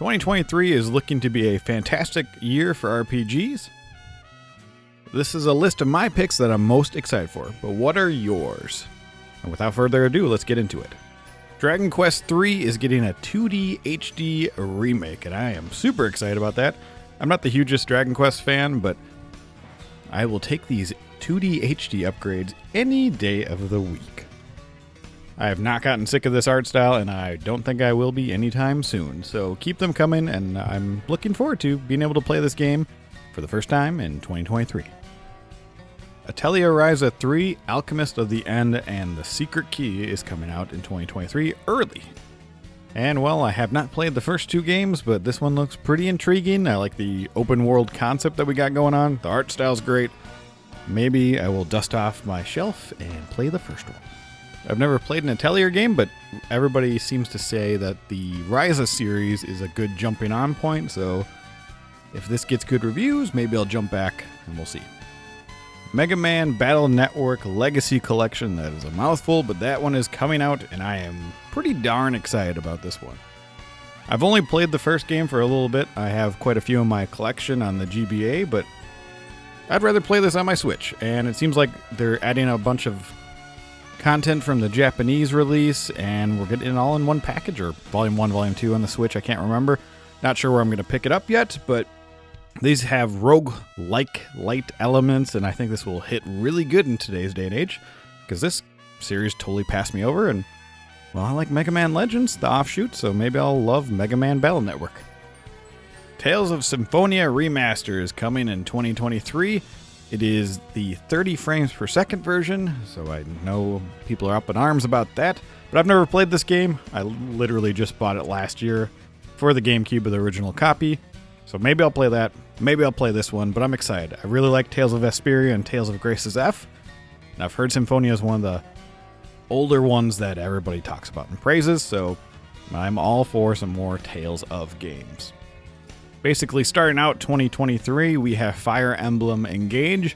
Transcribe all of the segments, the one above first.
2023 is looking to be a fantastic year for RPGs. This is a list of my picks that I'm most excited for, but what are yours? And without further ado, let's get into it. Dragon Quest III is getting a 2D HD remake, and I am super excited about that. I'm not the hugest Dragon Quest fan, but I will take these 2D HD upgrades any day of the week. I have not gotten sick of this art style, and I don't think I will be anytime soon, so keep them coming, and I'm looking forward to being able to play this game for the first time in 2023. Atelier Ryza 3, Alchemist of the End, and The Secret Key is coming out in 2023 early. And well, I have not played the first two games, but this one looks pretty intriguing. I like the open world concept that we got going on. The art style's great. Maybe I will dust off my shelf and play the first one. I've never played an Atelier game, but everybody seems to say that the Ryza series is a good jumping on point, so if this gets good reviews, maybe I'll jump back and we'll see. Mega Man Battle Network Legacy Collection, that is a mouthful, but that one is coming out, and I am pretty darn excited about this one. I've only played the first game for a little bit. I have quite a few in my collection on the GBA, but I'd rather play this on my Switch, and it seems like they're adding a bunch of content from the Japanese release, and we're getting it all in one package, or Volume 1, Volume 2 on the Switch, I can't remember. Not sure where I'm going to pick it up yet, but these have rogue-like light elements, and I think this will hit really good in today's day and age, because this series totally passed me over, and, well, I like Mega Man Legends, the offshoot, so maybe I'll love Mega Man Battle Network. Tales of Symphonia Remaster is coming in 2023. It is the 30 frames per second version, so I know people are up in arms about that, but I've never played this game. I literally just bought it last year for the GameCube of the original copy. So maybe I'll play that, maybe I'll play this one, but I'm excited. I really like Tales of Vesperia and Tales of Graces F, and I've heard Symphonia is one of the older ones that everybody talks about and praises, so I'm all for some more Tales of games. Basically, starting out 2023, we have Fire Emblem Engage.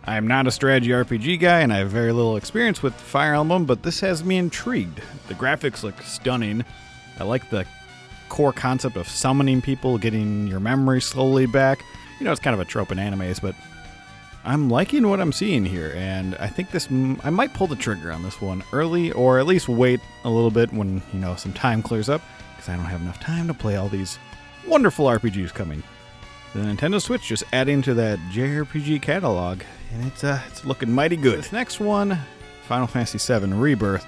I am not a strategy RPG guy, and I have very little experience with Fire Emblem, but this has me intrigued. The graphics look stunning. I like the core concept of summoning people, getting your memory slowly back. You know, it's kind of a trope in animes, but I'm liking what I'm seeing here, and I think I might pull the trigger on this one early, or at least wait a little bit when, some time clears up, because I don't have enough time to play all these wonderful RPGs coming. The Nintendo Switch just adding to that JRPG catalog, and it's looking mighty good. This next one, Final Fantasy VII Rebirth,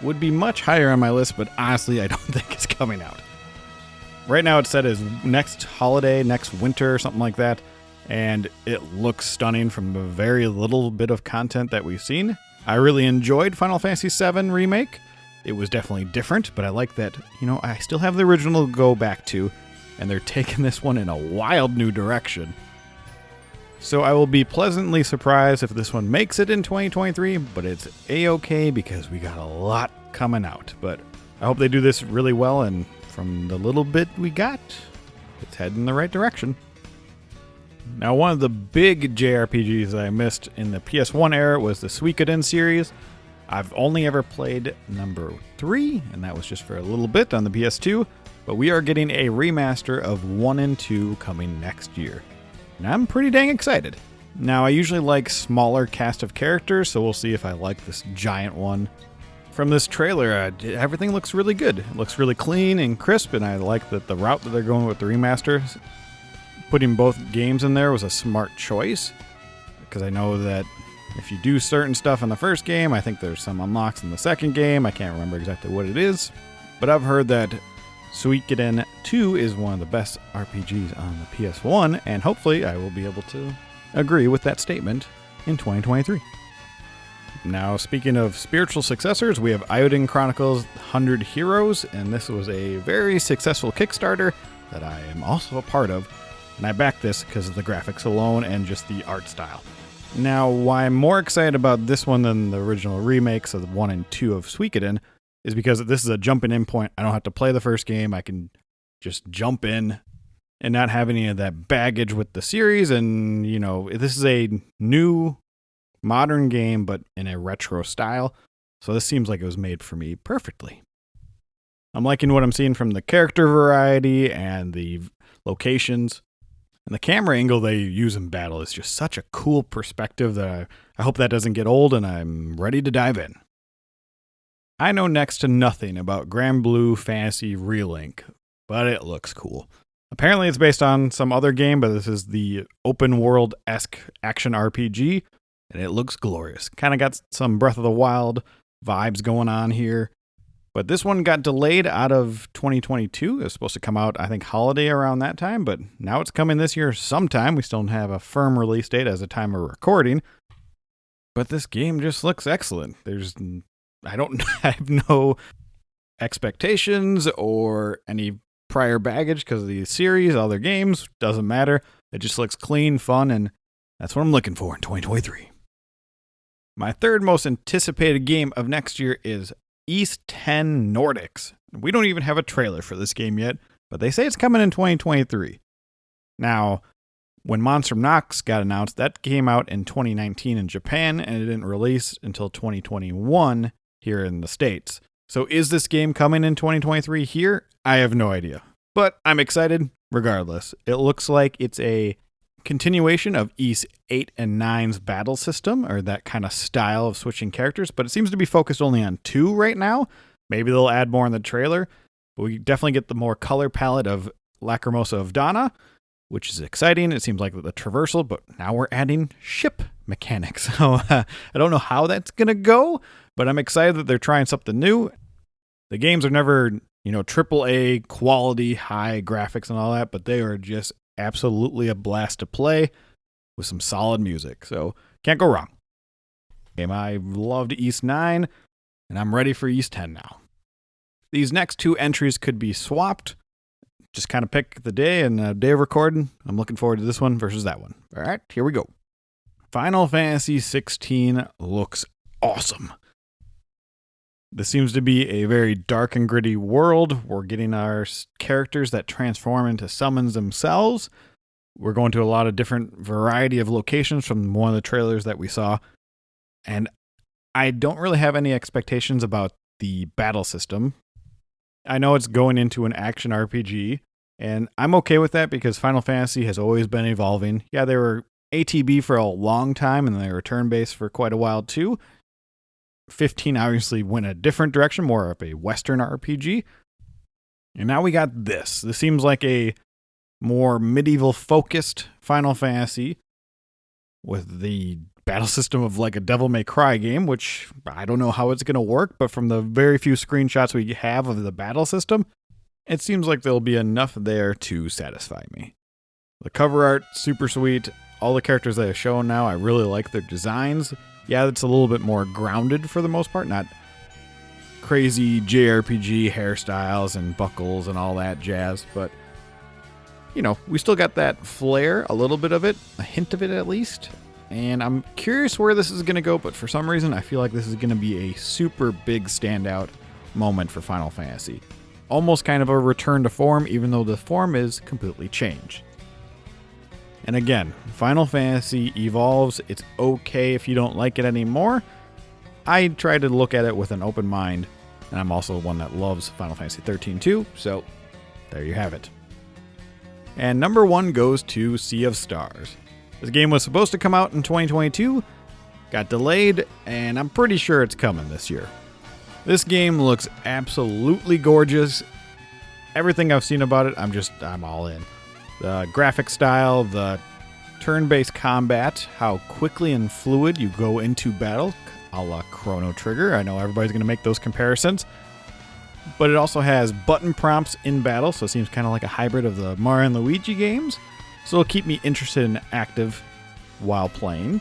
would be much higher on my list, but honestly, I don't think it's coming out. Right now it's set as next holiday, next winter, something like that, and it looks stunning from the very little bit of content that we've seen. I really enjoyed Final Fantasy VII Remake. It was definitely different, but I like that, I still have the original to go back to, and they're taking this one in a wild new direction. So I will be pleasantly surprised if this one makes it in 2023, but it's a-okay because we got a lot coming out. But I hope they do this really well, and from the little bit we got, it's heading in the right direction. Now, one of the big JRPGs that I missed in the PS1 era was the Suikoden series. I've only ever played number 3, and that was just for a little bit on the PS2, but we are getting a remaster of 1 and 2 coming next year, and I'm pretty dang excited. Now, I usually like smaller cast of characters, so we'll see if I like this giant one. From this trailer, everything looks really good. It looks really clean and crisp, and I like that the route that they're going with the remaster. Putting both games in there was a smart choice, because I know that if you do certain stuff in the first game, I think there's some unlocks in the second game. I can't remember exactly what it is, but I've heard that Suikoden 2 is one of the best RPGs on the PS1, and hopefully I will be able to agree with that statement in 2023. Now, speaking of spiritual successors, we have Eiyuden Chronicles 100 Heroes, and this was a very successful Kickstarter that I am also a part of, and I backed this because of the graphics alone and just the art style. Now, why I'm more excited about this one than the original remakes of 1 and 2 of Suikoden is because this is a jumping in point. I don't have to play the first game. I can just jump in and not have any of that baggage with the series, and, this is a new modern game, but in a retro style, so this seems like it was made for me perfectly. I'm liking what I'm seeing from the character variety and the locations. And the camera angle they use in battle is just such a cool perspective that I hope that doesn't get old, and I'm ready to dive in. I know next to nothing about Grand Blue Fantasy Relink, but it looks cool. Apparently it's based on some other game, but this is the open world-esque action RPG, and it looks glorious. Kind of got some Breath of the Wild vibes going on here. But this one got delayed out of 2022. It was supposed to come out, I think, holiday around that time, but now it's coming this year sometime. We still don't have a firm release date as a time of recording. But this game just looks excellent. I have no expectations or any prior baggage because of the series, other games, doesn't matter. It just looks clean, fun, and that's what I'm looking for in 2023. My third most anticipated game of next year is East 10 Nordics. We don't even have a trailer for this game yet, but they say it's coming in 2023. Now, when Monster Knox got announced, that came out in 2019 in Japan, and it didn't release until 2021 here in the States. So is this game coming in 2023 here? I have no idea. But I'm excited regardless. It looks like it's a continuation of Ys 8 and 9's battle system, or that kind of style of switching characters, but it seems to be focused only on 2 right now. Maybe they'll add more in the trailer, but we definitely get the more color palette of Lacrimosa of Dana, which is exciting. It seems like the traversal, but now we're adding ship mechanics. So I don't know how that's going to go, but I'm excited that they're trying something new. The games are never, AAA quality, high graphics and all that, but they are just absolutely a blast to play with some solid music. So can't go wrong. I loved Ys 9, and I'm ready for Ys 10 now. These next 2 entries could be swapped. Just kind of pick the day and the day of recording. I'm looking forward to this one versus that one. All right, here we go. Final Fantasy 16 looks awesome. This seems to be a very dark and gritty world. We're getting our characters that transform into summons themselves. We're going to a lot of different variety of locations from one of the trailers that we saw. And I don't really have any expectations about the battle system. I know it's going into an action RPG, and I'm okay with that because Final Fantasy has always been evolving. Yeah, they were ATB for a long time, and they were turn-based for quite a while too. 15 obviously went a different direction, more of a Western RPG. And now we got this. This seems like a more medieval-focused Final Fantasy with the battle system of like a Devil May Cry game, which I don't know how it's going to work, but from the very few screenshots we have of the battle system, it seems like there'll be enough there to satisfy me. The cover art, super sweet. All the characters they have shown now, I really like their designs. Yeah, it's a little bit more grounded for the most part, not crazy JRPG hairstyles and buckles and all that jazz, but we still got that flair, a little bit of it, a hint of it at least. And I'm curious where this is going to go, but for some reason I feel like this is going to be a super big standout moment for Final Fantasy. Almost kind of a return to form, even though the form is completely changed. And again, Final Fantasy evolves. It's okay if you don't like it anymore. I try to look at it with an open mind, and I'm also one that loves Final Fantasy 13 too, so there you have it. And number 1 goes to Sea of Stars. This game was supposed to come out in 2022, got delayed, and I'm pretty sure it's coming this year. This game looks absolutely gorgeous. Everything I've seen about it, I'm all in. The graphic style, the turn-based combat, how quickly and fluid you go into battle, a la Chrono Trigger. I know everybody's going to make those comparisons. But it also has button prompts in battle, so it seems kind of like a hybrid of the Mario and Luigi games. So it'll keep me interested and active while playing.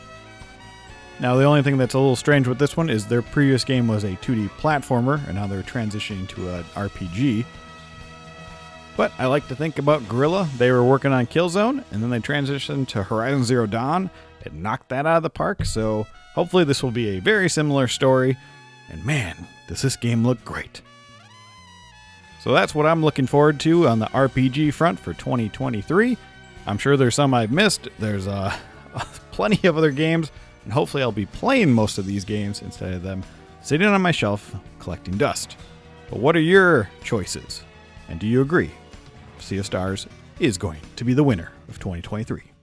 Now, the only thing that's a little strange with this one is their previous game was a 2D platformer, and now they're transitioning to an RPG. But I like to think about Guerrilla. They were working on Killzone, and then they transitioned to Horizon Zero Dawn. It knocked that out of the park, so hopefully this will be a very similar story. And man, does this game look great. So that's what I'm looking forward to on the RPG front for 2023. I'm sure there's some I've missed. There's plenty of other games, and hopefully I'll be playing most of these games instead of them sitting on my shelf collecting dust. But what are your choices? And do you agree Sea of Stars is going to be the winner of 2023?